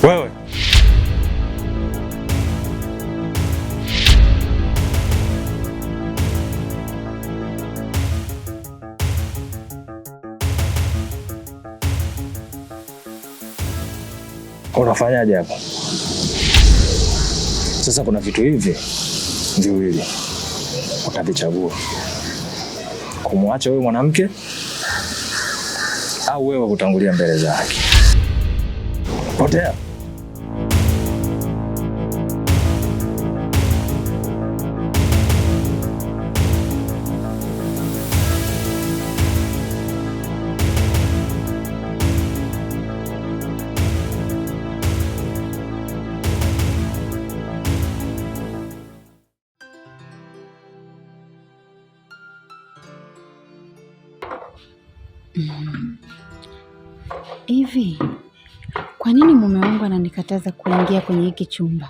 Wewe unafanyaje hapa? Sasa kuna vitu hivi viwili utavichagua, kumwacha wewe mwanamke au wewe kutangulia mbele zake. Potea. Hivi kwa nini mume wangu ananikataza kuingia kwenye hiki chumba?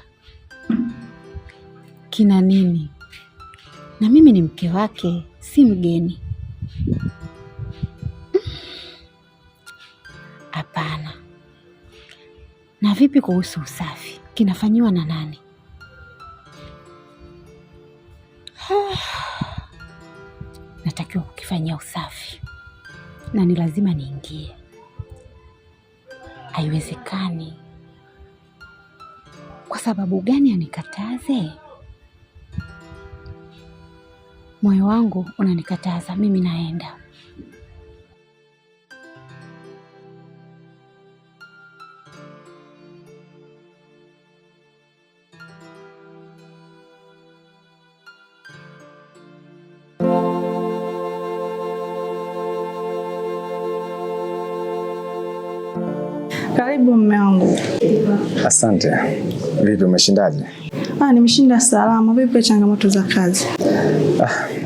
Kina nini? Na mimi ni mke wake, si mgeni. Hapana. Na vipi kuhusu usafi? Kinafanyiwa na nani? Natakiwa kukifanyia usafi na ni lazima niingie. Haiwezekani. Kwa sababu gani anikataze? Moyo wangu unanikataza, mimi naenda. Karibu mume wangu. Asante. Vipi, umeshindaje? Nimeshinda salama. Vipi changamoto za kazi?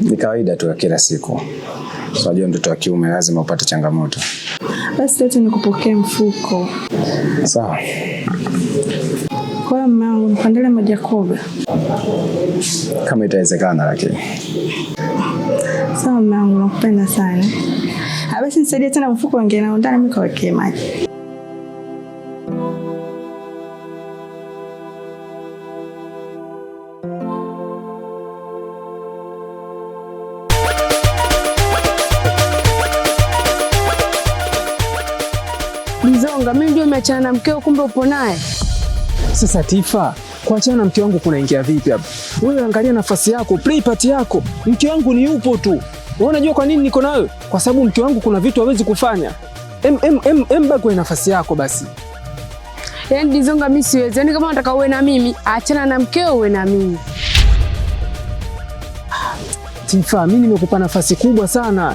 Ni kawaida tu kila siku. Unajua mtoto wa kiume lazima upate changamoto. Basi leo nikupokee mfuko. Sawa. Kwa hiyo mume wangu nipandele maji ya koga. Kama itawezekana lakini. Sawa mume wangu, nakupenda sana. Basi nisaidie tena mfuko wengine na ndani mimi kawekee maji. Bizonga, mimi ndio nimeachana na mkeo kumbe upo naye. Sasa Tifa, kuachana na mke wangu kunaingia vipi hapa? Wewe angalia nafasi yako, play part yako. Mke wangu ni yupo tu. Wewe unajua kwa nini niko nawe? Kwa sababu mke wangu kuna vitu hawezi kufanya. Baki kwa nafasi yako basi. Yaani Bizonga, mimi siwezi. Yaani kama unataka uwe na mimi, achana na mkeo uwe na mimi. Tifa, mimi nimekupa nafasi kubwa sana.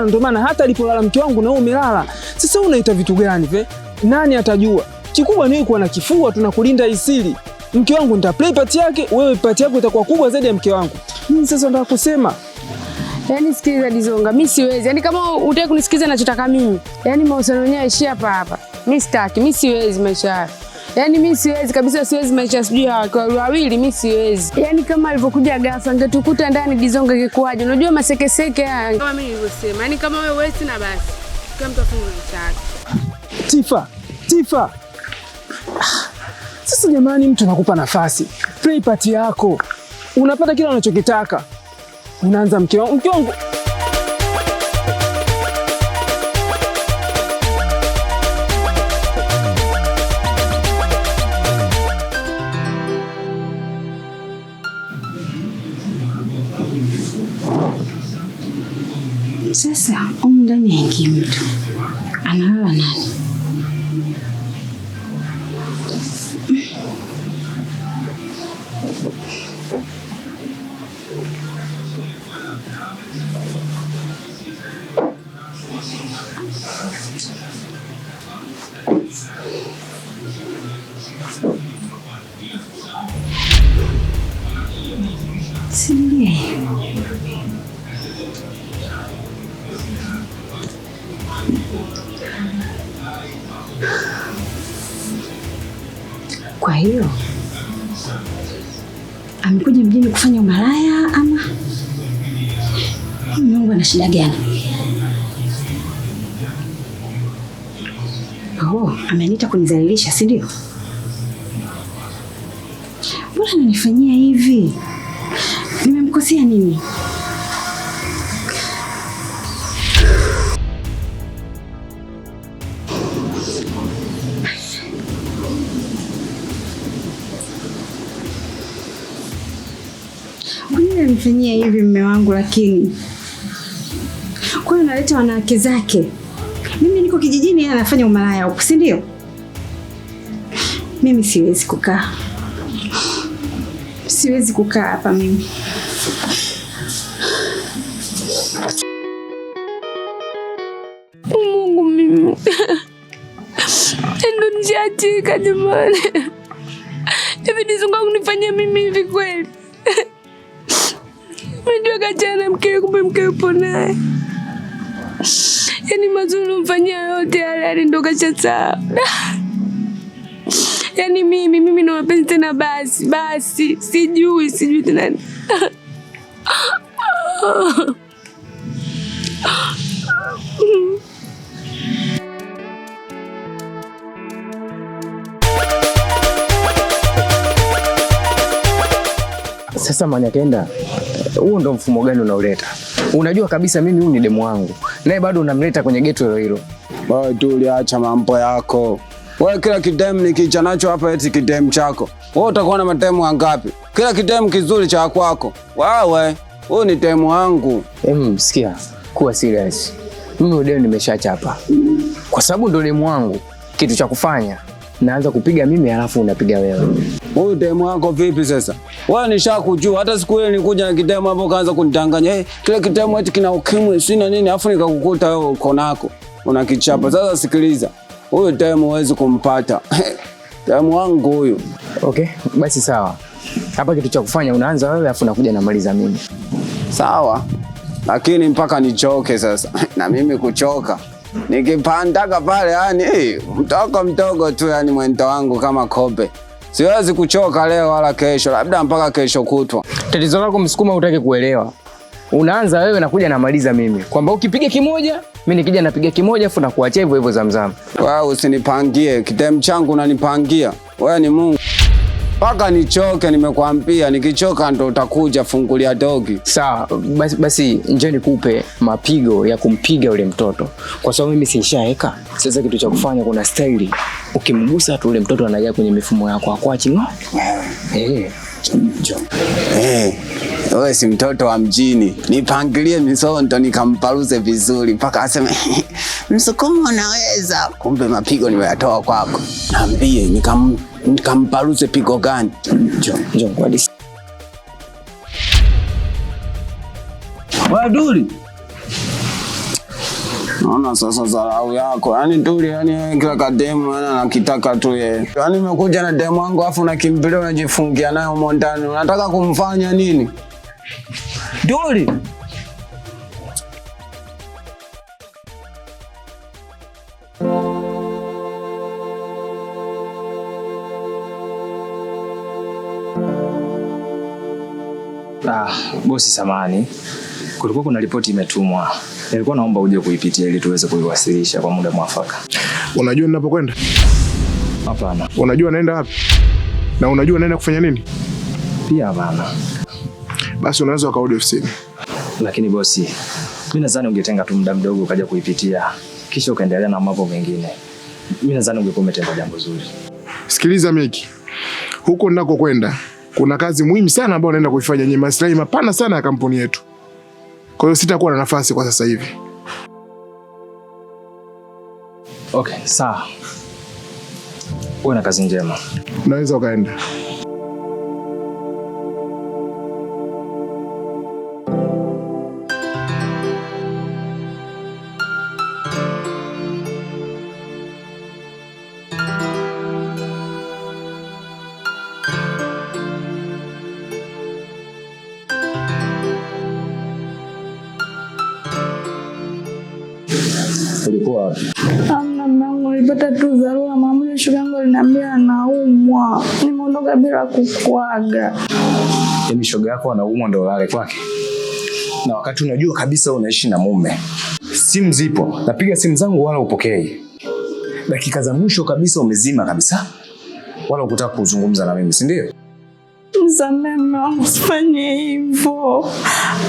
Ndio maana hata alipolala mke wangu na wewe umelala. Sasa unaita vitu gani ve? Nani atajua? Kikubwa ni kuwa na kifua, tunakulinda isiri. Mke wangu nita play part yake, wewe part yako itakuwa kubwa zaidi ya mke wangu. Mimi sasa nataka kusema. Yaani sikiliza Bizonga, mimi siwezi. Yaani kama unataka kunisikiza ninachotaka mimi. Yaani mahusiano yenyewe yaishia hapa. Mimi sitaki, mimi siwezi maisha haya. Yaani mimi siwezi kabisa, siwezi maisha sijui wawili, mimi siwezi. Yaani kama alivyokuja ghafla angetukuta ndani Bizonga ingekuaje? Unajua masekeseke haya. Kama mimi nilivyosema, yaani kama wewe wesi na basi. Kila mtu afanye maisha yake. Tifa. Sasa jamani, mtu anakupa nafasi. Play part yako. Unapata kila unachokitaka. Unaanza mke wangu. Sasa ndani ya mtu analala nani? Kwa hiyo amekuja mjini kufanya umalaya ama Mungu ana shida gani? Oh, ameniita kunizalilisha, si ndio? Mbona ananifanyia hivi? Nimemkosea nini? Kwa nini ananifanyia hivi mume wangu lakini? Kwa hiyo analeta wanawake zake. Mimi niko kijijini, yeye anafanya umalaya huko, si ndio? Mimi siwezi kukaa. Siwezi kukaa hapa mimi. Mungu mimi. Endo nishaachika jamani. Hivi nizunga kunifanyia mimi hivi kweli? Unajua kachana mkewe, kumbe mkewe upo naye. Yaani mazuri mfanyia yote yale ndo kashasaa. Yaani mimi na mapenzi tena basi sijui tena. Sasa Manyakenda, huo ndo mfumo gani unaoleta? Unajua kabisa mimi huyu ni demu wangu, naye bado unamleta kwenye geto hilo. Wewe tu uliacha mambo yako. Wewe kila kidemu nikicha nacho hapa eti kidemu chako. Wewe utakuwa na matemu wangapi? Kila kidemu kizuri cha kwako. Wewe, huyu ni demu wangu. Sikia, kuwa serious. Mimi udemu nimeshachapa. Kwa sababu ndo demu wangu, kitu cha kufanya naanza kupiga mimi alafu unapiga wewe. Huyu demu wako vipi sasa? Wewe nishakujua, hata siku ile nilikuja na kidemu hapo kaanza kunidanganya. Kile kidemu eti kina ukimwi sina nini, afu nikakukuta wewe uko nako. Unakichapa. Sasa sikiliza. Huyu demu huwezi kumpata. Demu wangu huyu. Okay, basi sawa. Hapa kitu cha kufanya unaanza wewe afu nakuja namaliza mimi. Sawa. Lakini mpaka nichoke sasa. Na mimi kuchoka. Nikipandaka pale yani mtogo tu yani mwendo wangu kama kobe. Siwezi kuchoka leo wala kesho, labda mpaka kesho kutwa. Tatizo lako Msukuma hutaki kuelewa. Unaanza wewe nakuja namaliza mimi. Kwamba ukipiga kimoja, mimi nikija napiga kimoja afu nakuachia hivyo hivyo Zamzam. Wewe usinipangie, kidemu changu unanipangia. Wewe ni Mungu. Paka nichoke nimekwambia, nikichoka ndo utakuja fungulia dogi. Sawa, basi njoo nikupe mapigo ya kumpiga yule mtoto. Kwa sababu mimi sishaeka. Sasa kitu cha kufanya kuna style. Ukimgusa tu yule mtoto anaja kwenye mifumo yako akwachi ngo. Wewe si mtoto wa mjini. Nipangilie misonto nikamparuze vizuri mpaka aseme Msukuma unaweza. Kumbe mapigo nimeyatoa kwako. Niambie nikamparuze pigo gani? Njoo kwa disi. Wewe Duli. Naona sasa dharau yako. Yaani Duli yani kila kademu anakitaka tu yeye. Yaani umekuja na demu wangu afu unakimbilia unajifungia naye humo ndani. Unataka kumfanya nini? Duli. Bosi samani. Kulikuwa kuna ripoti imetumwa. Nilikuwa naomba uje kuipitia ili tuweze kuiwasilisha kwa muda mwafaka. Unajua ninapokwenda? Hapana. Unajua naenda wapi? Na unajua naenda kufanya nini? Pia hapana. Basi unaweza ukarudi ofisini. Lakini bosi, mimi nadhani ungetenga tu muda mdogo ukaja kuipitia kisha ukaendelea na mambo mengine. Mimi nadhani ungekuwa umetenda jambo zuri. Sikiliza Miki. Huko ninako kwenda kuna kazi muhimu sana ambayo naenda kuifanya yenye maslahi mapana sana ya kampuni yetu. Kwa hiyo sitakuwa na nafasi kwa sasa hivi. Okay, sawa. Uwe na kazi njema. Unaweza ukaenda. Ulikuwa wapi? Amna mama, nilipata tu dharura. Mama shoga yangu aliniambia anaumwa. Nimeondoka bila kukuaga. Yaani shoga yako anaumwa ndio ulale kwake? Na wakati unajua kabisa unaishi na mume. Simu zipo. Napiga simu zangu wala upokei. dakika za mwisho kabisa umezima kabisa. Wala ukutaka kuzungumza na mimi, si ndio? Nisamehe mume wangu, usifanye hivyo.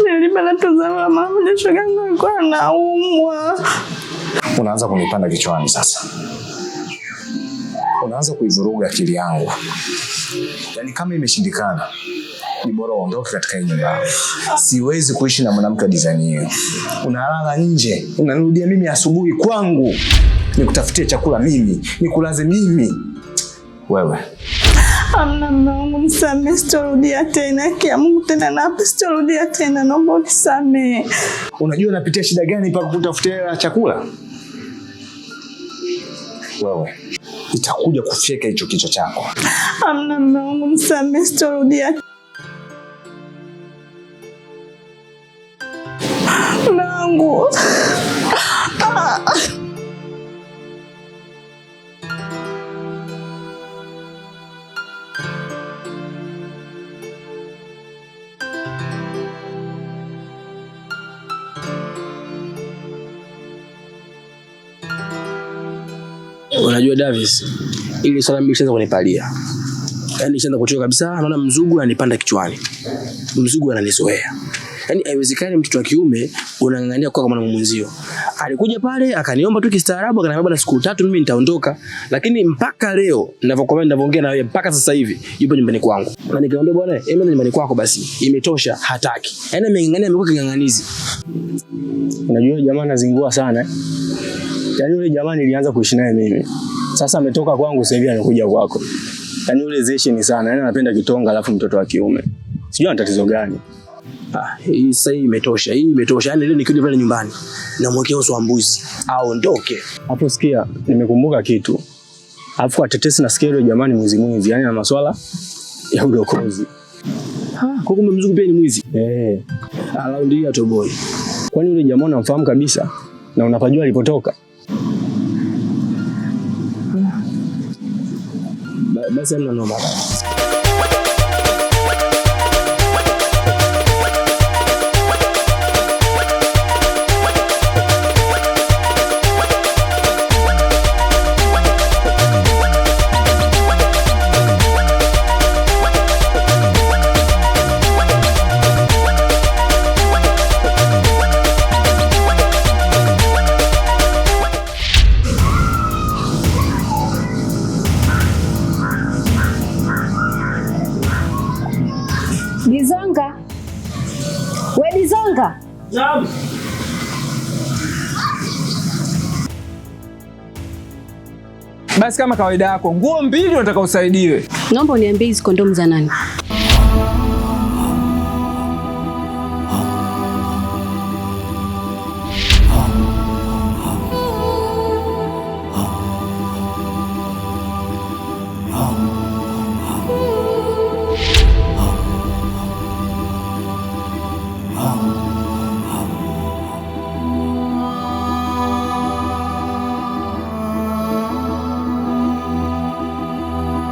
Nilikuwa natazama mama jasho yangu alikuwa anaumwa. Unaanza kunipanda kichwani sasa. Unaanza kuivuruga akili yangu. Yaani kama imeshindikana, ni bora uondoke katika hii nyumba. Siwezi kuishi na mwanamke design hiyo. Unalala nje, unanirudia mimi asubuhi kwangu. Nikutafutie chakula mimi, nikulaze mimi. Wewe. Amna mume wangu, nisamehe, sitarudia tena. Kia Mungu tena na hapa sitarudia tena, naomba unisamehe. Unajua napitia shida gani mpaka kutafutia chakula? Wewe. Nitakuja kufyeka hicho kichwa chako. Amna mume wangu, nisamehe, sitarudia. Mungu. Unajua Davis, ili swala mimi nishaanza kunipalia. Yaani nishaanza kuchoka kabisa, naona mzugu ananipanda kichwani. Mzugu ananizoea. Yaani haiwezekani mtoto wa kiume unang'ang'ania kwa kama mwenzio. Alikuja pale akaniomba tu kistaarabu, akaniambia bwana siku 3 mimi nitaondoka, lakini mpaka leo ninavyoongea na wewe mpaka sasa hivi yupo nyumbani kwangu. Na nikamwambia bwana, enda nyumbani kwako basi, imetosha, hataki. Yaani ameng'ang'ania, amekuwa king'ang'anizi. Unajua jamaa anazingua sana. Yaani yule jamaa nilianza kuishi naye mimi. Sasa ametoka kwangu sasa hivi anakuja kwako. Yaani yule zeshi ni sana. Yaani anapenda kitonga alafu mtoto wa kiume. Sijui ana tatizo gani. Hii sasa imetosha. Hii imetosha. Yaani leo nikija pale nyumbani namwekea uso wa mbuzi aondoke. Hapo sikia, nimekumbuka kitu. Alafu kwa tetesi nasikia yule jamaa ni mwizi. Yaani na masuala ya udokozi. Kwa kumbe mzungu pia ni mwizi. Alao ndio toboy. Kwani yule jamaa unamfahamu kabisa na unapajua alipotoka? Basi ana noma. Dizonga. We Dizonga. Naam. Basi kama kawaida yako, nguo 2 unataka usaidiwe. Naomba uniambie hizo kondomu za nani?